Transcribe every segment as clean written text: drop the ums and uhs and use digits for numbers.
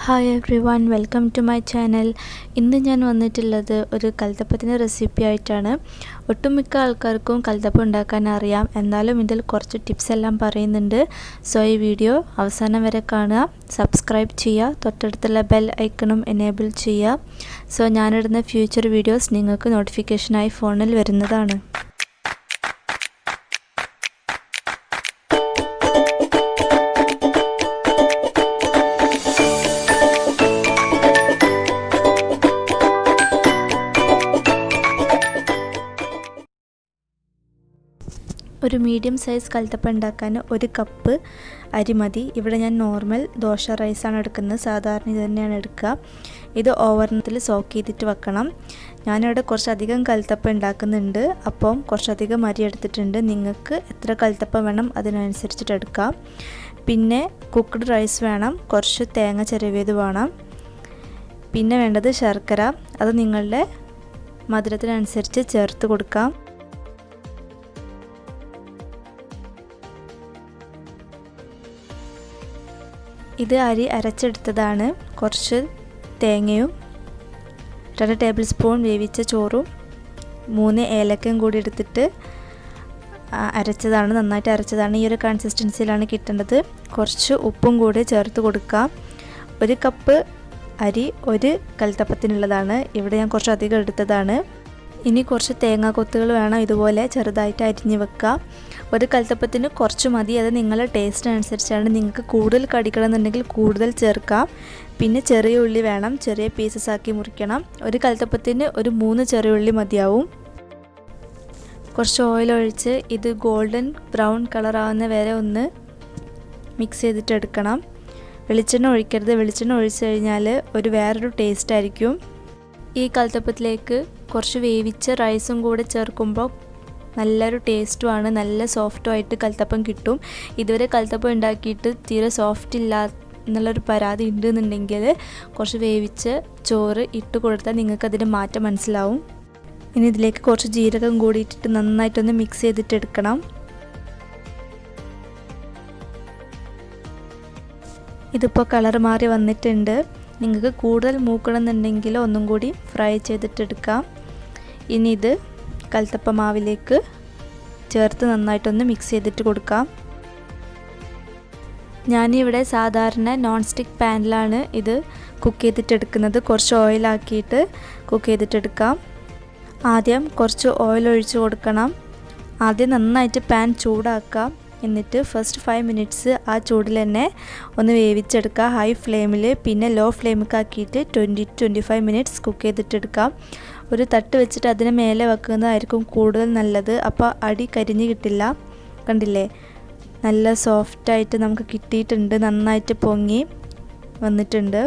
Hi everyone, welcome to my channel. ഇന്ന് ഞാൻ വന്നിട്ടുള്ളത് ഒരു കൽത്തപ്പത്തിൻ്റെ റെസിപ്പി ആയിട്ടാണ്. ഒട്ടുമിക്ക ആൾക്കാർക്കും കൽത്തപ്പം ഉണ്ടാക്കാൻ അറിയാം, എന്നാലും ഇതിൽ കുറച്ച് ടിപ്സ് എല്ലാം പറയുന്നുണ്ട്. സോ ഈ വീഡിയോ അവസാനം വരെ കാണുക, സബ്സ്ക്രൈബ് ചെയ്യുക, തൊട്ടടുത്തുള്ള ബെൽ ഐക്കണും എനേബിൾ ചെയ്യുക. സോ ഞാനിടുന്ന ഫ്യൂച്ചർ വീഡിയോസ് നിങ്ങൾക്ക് നോട്ടിഫിക്കേഷനായി ഫോണിൽ വരുന്നതാണ്. ഒരു മീഡിയം സൈസ് കൽത്തപ്പം ഉണ്ടാക്കാൻ 1 കപ്പ് അരി മതി. ഇവിടെ ഞാൻ നോർമൽ ദോശ റൈസാണ് എടുക്കുന്നത്, സാധാരണ ഇത് തന്നെയാണ് എടുക്കുക. ഇത് ഓവർനത്തിൽ സോക്ക് ചെയ്തിട്ട് വെക്കണം. ഞാനിവിടെ കുറച്ചധികം കൽത്തപ്പം ഉണ്ടാക്കുന്നുണ്ട്, അപ്പം കുറച്ചധികം അരി എടുത്തിട്ടുണ്ട്. നിങ്ങൾക്ക് എത്ര കൽത്തപ്പം വേണം അതിനനുസരിച്ചിട്ട് എടുക്കാം. പിന്നെ കുക്ക്ഡ് റൈസ് വേണം, കുറച്ച് തേങ്ങ ചിരവിയത് വേണം. പിന്നെ വേണ്ടത് ശർക്കര, അത് നിങ്ങളുടെ മധുരത്തിനനുസരിച്ച് ചേർത്ത് കൊടുക്കാം. ഇത് അരി അരച്ചെടുത്തതാണ്. കുറച്ച് തേങ്ങയും 2 ടേബിൾ സ്പൂൺ വേവിച്ച ചോറും 3 ഏലക്കയും കൂടി എടുത്തിട്ട് അരച്ചതാണ്, നന്നായിട്ട് അരച്ചതാണ്. ഈ ഒരു കൺസിസ്റ്റൻസിയിലാണ് കിട്ടേണ്ടത്. കുറച്ച് ഉപ്പും കൂടി ചേർത്ത് കൊടുക്കാം. 1 കപ്പ് അരി 1 കൽത്തപ്പത്തിനുള്ളതാണ്. ഇവിടെ ഞാൻ കുറച്ച് അധികം എടുത്തതാണ്. ഇനി കുറച്ച് തേങ്ങാ കൊത്തുകൾ വേണം, ഇതുപോലെ ചെറുതായിട്ട് അരിഞ്ഞ് വെക്കുക. 1 കൽത്തപ്പത്തിന് കുറച്ച് മതി, അത് നിങ്ങളുടെ ടേസ്റ്റിനനുസരിച്ചാണ്. നിങ്ങൾക്ക് കൂടുതൽ കടിക്കണമെന്നുണ്ടെങ്കിൽ കൂടുതൽ ചേർക്കാം. പിന്നെ ചെറിയ ഉള്ളി വേണം, ചെറിയ പീസസ് ആക്കി മുറിക്കണം. 1 കൽത്തപ്പത്തിന് ഒരു 3 ചെറിയ ഉള്ളി മതിയാവും. കുറച്ച് ഓയിൽ ഒഴിച്ച് ഇത് ഗോൾഡൻ ബ്രൗൺ കളർ ആവുന്ന വരെ ഒന്ന് മിക്സ് ചെയ്തിട്ട് എടുക്കണം. വെളിച്ചെണ്ണ ഒഴിക്കരുത്, വെളിച്ചെണ്ണ ഒഴിച്ച് കഴിഞ്ഞാൽ വേറൊരു ടേസ്റ്റ് ആയിരിക്കും. ഈ കൽത്തപ്പത്തിലേക്ക് കുറച്ച് വേവിച്ച റൈസും കൂടെ ചേർക്കുമ്പോൾ നല്ലൊരു ടേസ്റ്റുമാണ്, നല്ല സോഫ്റ്റുമായിട്ട് കൽത്തപ്പം കിട്ടും. ഇതുവരെ കൽത്തപ്പം ഉണ്ടാക്കിയിട്ട് തീരെ സോഫ്റ്റ് ഇല്ല എന്നുള്ളൊരു പരാതി ഉണ്ടെന്നുണ്ടെങ്കിൽ കുറച്ച് വേവിച്ച ചോറ് ഇട്ട് കൊടുത്താൽ നിങ്ങൾക്കതിൻ്റെ മാറ്റം മനസ്സിലാവും. ഇനി ഇതിലേക്ക് കുറച്ച് ജീരകം കൂടി ഇട്ടിട്ട് നന്നായിട്ടൊന്ന് മിക്സ് ചെയ്തിട്ട് എടുക്കണം. ഇതിപ്പോൾ കളർ മാറി വന്നിട്ടുണ്ട്. നിങ്ങൾക്ക് കൂടുതൽ മൂക്കണമെന്നുണ്ടെങ്കിൽ ഒന്നും കൂടി ഫ്രൈ ചെയ്തിട്ടെടുക്കാം. ഇനി ഇത് കൽത്തപ്പ മാവിലേക്ക് ചേർത്ത് നന്നായിട്ടൊന്ന് മിക്സ് ചെയ്തിട്ട് കൊടുക്കാം. ഞാനിവിടെ സാധാരണ നോൺ സ്റ്റിക്ക് പാനിലാണ് ഇത് കുക്ക് ചെയ്തിട്ടെടുക്കുന്നത്. കുറച്ച് ഓയിലാക്കിയിട്ട് കുക്ക് ചെയ്തിട്ടെടുക്കാം. ആദ്യം കുറച്ച് ഓയിൽ ഒഴിച്ച് കൊടുക്കണം. ആദ്യം നന്നായിട്ട് പാൻ ചൂടാക്കാം. എന്നിട്ട് ഫസ്റ്റ് 5 മിനിറ്റ്സ് ആ ചൂടിൽ തന്നെ ഒന്ന് വേവിച്ചെടുക്കുക ഹൈ ഫ്ലെയിമിൽ. പിന്നെ ലോ ഫ്ലെയിമിലേക്ക് ആക്കിയിട്ട് 20-25 മിനിറ്റ്സ് കുക്ക് ചെയ്തിട്ടെടുക്കാം. ഒരു തട്ട് വെച്ചിട്ട് അതിന് മേലെ വെക്കുന്നതായിരിക്കും കൂടുതൽ നല്ലത്, അപ്പോൾ അടി കരിഞ്ഞ് കിട്ടില്ല. കണ്ടില്ലേ, നല്ല സോഫ്റ്റായിട്ട് നമുക്ക് കിട്ടിയിട്ടുണ്ട്, നന്നായിട്ട് പൊങ്ങി വന്നിട്ടുണ്ട്.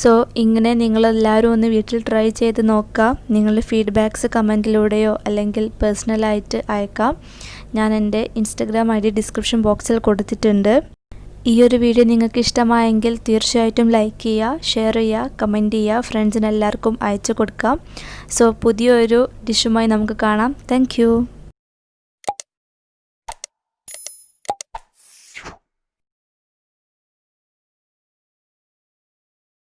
സോ ഇങ്ങനെ നിങ്ങളെല്ലാവരും ഒന്ന് വീട്ടിൽ ട്രൈ ചെയ്ത് നോക്കാം. നിങ്ങളുടെ ഫീഡ്ബാക്ക്സ് കമൻറ്റിലൂടെയോ അല്ലെങ്കിൽ പേഴ്സണലായിട്ട് അയക്കാം. ഞാൻ എൻ്റെ ഇൻസ്റ്റഗ്രാം ID ഡിസ്ക്രിപ്ഷൻ ബോക്സിൽ കൊടുത്തിട്ടുണ്ട്. ഈ ഒരു വീഡിയോ നിങ്ങൾക്ക് ഇഷ്ടമായെങ്കിൽ തീർച്ചയായിട്ടും ലൈക്ക് ചെയ്യുക, ഷെയർ ചെയ്യുക, കമൻറ്റ് ചെയ്യുക, ഫ്രണ്ട്സിന് എല്ലാവർക്കും അയച്ചു കൊടുക്കാം. സോ പുതിയൊരു ഡിഷുമായി നമുക്ക് കാണാം. Thank you.